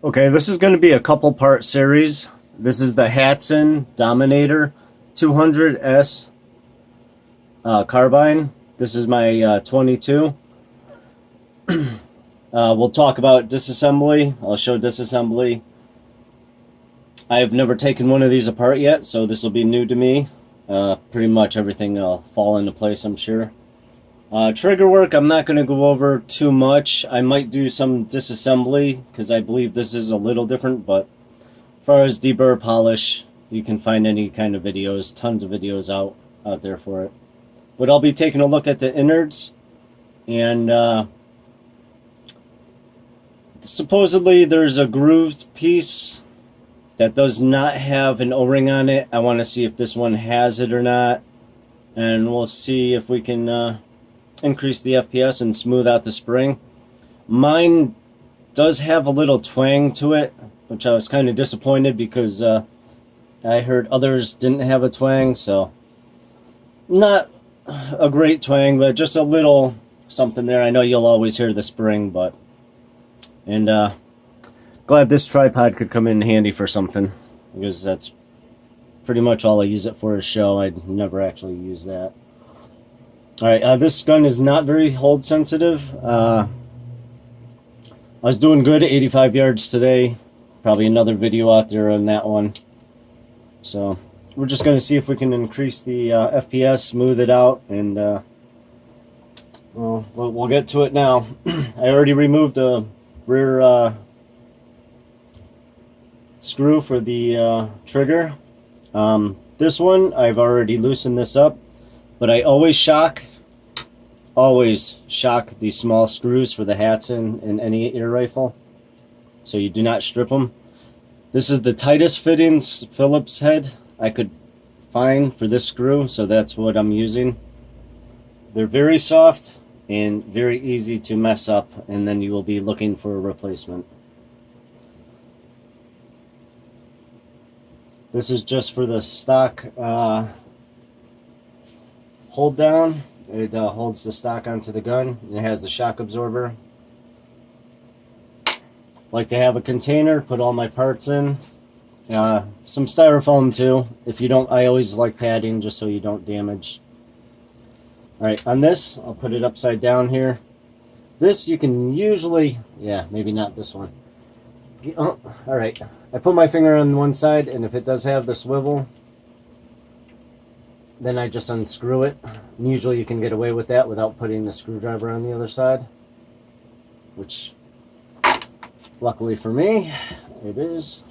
Okay, this is going to be a couple part series. This is the Hatsan Dominator 200S carbine. This is my 22. We'll talk about disassembly. I'll show disassembly. I've never taken one of these apart yet, so this will be new to me. Pretty much everything will fall into place, I'm sure. Trigger work, I'm not going to go over too much. I might do some disassembly because I believe this is a little different, but as far as deburr polish, you can find any kind of videos, tons of videos out there for it. But I'll be taking a look at the innards, and supposedly there's a grooved piece that does not have an O-ring on it. I want to see if this one has it or not, and we'll see if we can increase the FPS and smooth out the spring. Mine does have a little twang to it, which I was kind of disappointed because I heard others didn't have a twang, so not a great twang, but just a little something there. I know you'll always hear the spring, but glad this tripod could come in handy for something, because that's pretty much all I use it for is show. I'd never actually use that. Alright, this gun is not very hold sensitive. I was doing good at 85 yards today. Probably another video out there on that one. So we're just going to see if we can increase the FPS, smooth it out, and we'll get to it now. I already removed the rear screw for the trigger. This one, I've already loosened this up. But I always shock the small screws for the Hatsan in any air rifle, so you do not strip them. This is the tightest fitting Phillips head I could find for this screw, so that's what I'm using. They're very soft and very easy to mess up, and then you will be looking for a replacement. This is just for the stock hold down. It holds the stock onto the gun. It has the shock absorber. Like to have a container, put all my parts in. Some styrofoam too. If you don't, I always like padding just so you don't damage. Alright, on this, I'll put it upside down here. This you can usually, yeah, maybe not this one. Oh, alright, I put my finger on one side, and if it does have the swivel, then I just unscrew it. And usually you can get away with that without putting the screwdriver on the other side, which luckily for me it is.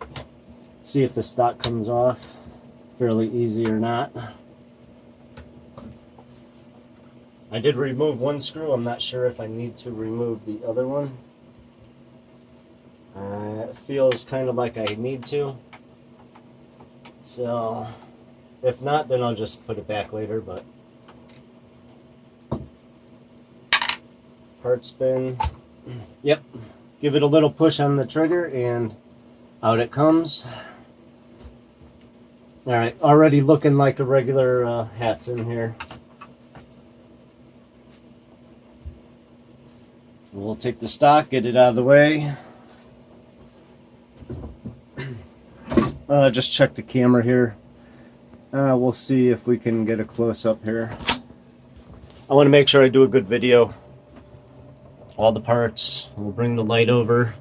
Let's see if the stock comes off fairly easy or not. I did remove one screw. I'm not sure if I need to remove the other one. It feels kind of like I need to. So, if not, then I'll just put it back later, but part spin. Yep. Give it a little push on the trigger and out it comes. Alright, already looking like a regular Hatsan here. We'll take the stock, get it out of the way. Just check the camera here. We'll see if we can get a close-up here. I want to make sure I do a good video. All the parts. We'll bring the light over.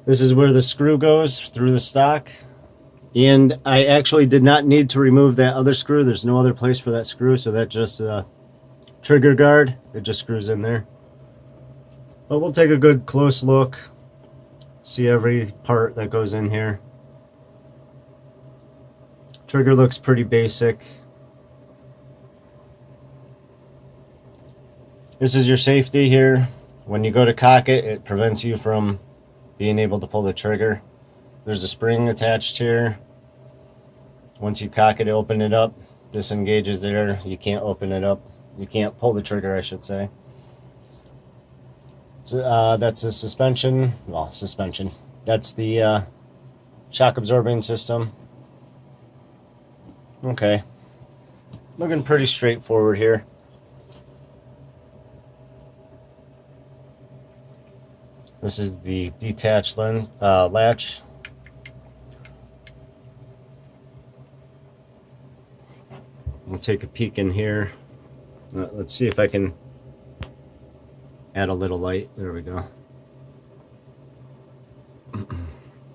This is where the screw goes through the stock. And I actually did not need to remove that other screw. There's no other place for that screw, so that's just a trigger guard. It just screws in there. But we'll take a good close look. See every part that goes in here. Trigger looks pretty basic. This is your safety here. When you go to cock it, it prevents you from being able to pull the trigger. There's a spring attached here. Once you cock it, open it up. This engages there. You can't open it up. You can't pull the trigger, I should say. So that's the suspension. Well, suspension. That's the shock absorbing system. Okay, looking pretty straightforward here. This is the detached latch. We'll take a peek in here. Let's see if I can add a little light. There we go.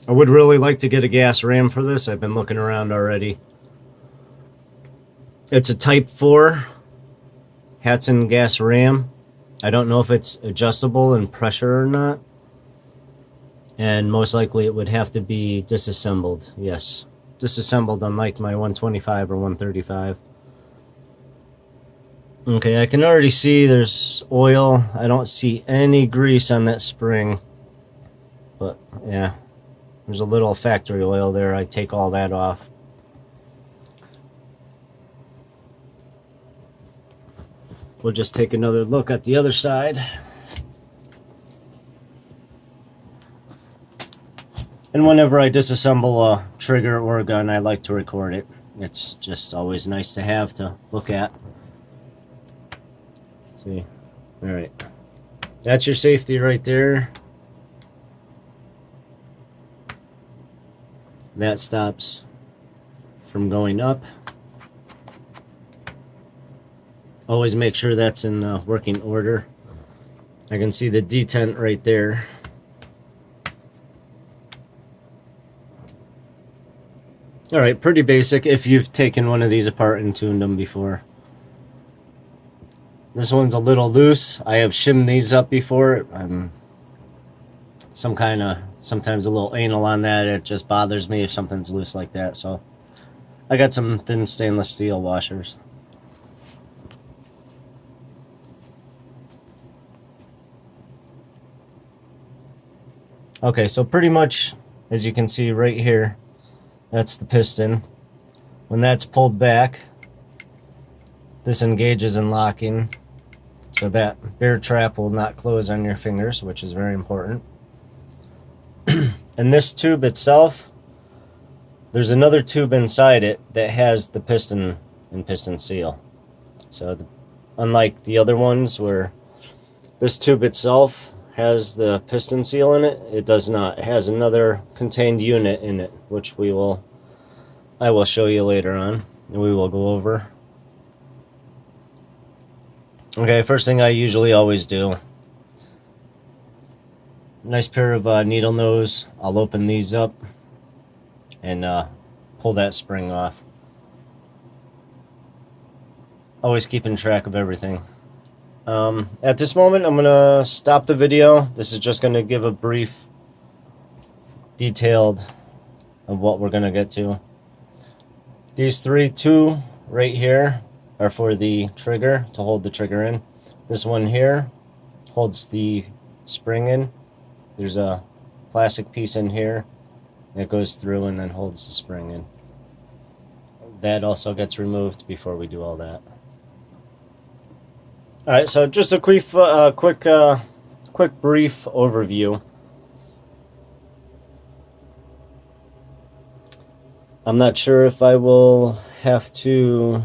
I would really like to get a gas ram for this. I've been looking around already. It's a Type 4 Hatsan gas ram. I don't know if it's adjustable in pressure or not. And most likely it would have to be disassembled. Yes, disassembled, unlike my 125 or 135. Okay, I can already see there's oil. I don't see any grease on that spring. But yeah, there's a little factory oil there. I take all that off. We'll just take another look at the other side. And whenever I disassemble a trigger or a gun, I like to record it. It's just always nice to have to look at. See? Alright. That's your safety right there. That stops from going up. Always make sure that's in working order. I can see the detent right there. Alright, pretty basic if you've taken one of these apart and tuned them before. This one's a little loose. I have shimmed these up before. I'm sometimes a little anal on that. It just bothers me if something's loose like that. So I got some thin stainless steel washers. Okay, so pretty much, as you can see right here, that's the piston. When that's pulled back, this engages in locking, so that bear trap will not close on your fingers, which is very important. And this tube itself, there's another tube inside it that has the piston and piston seal. So unlike the other ones where this tube itself has the piston seal in it, it does not. It has another contained unit in it, which I will show you later on, and we will go over. Okay, first thing I usually always do, nice pair of needle nose. I'll open these up and pull that spring off. Always keeping track of everything. At this moment, I'm going to stop the video. This is just going to give a brief, detailed of what we're going to get to. These two right here are for the trigger, to hold the trigger in. This one here holds the spring in. There's a plastic piece in here that goes through and then holds the spring in. That also gets removed before we do all that. Alright, so just a quick brief overview. I'm not sure if I will have to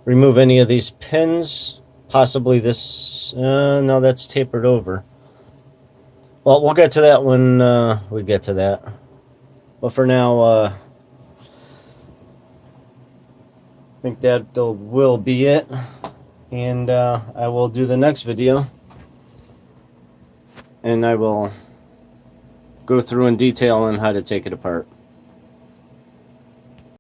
remove any of these pins. Possibly this. No, that's tapered over. Well, we'll get to that when we get to that. But for now, I think that will be it. And I will do the next video. And I will go through in detail on how to take it apart.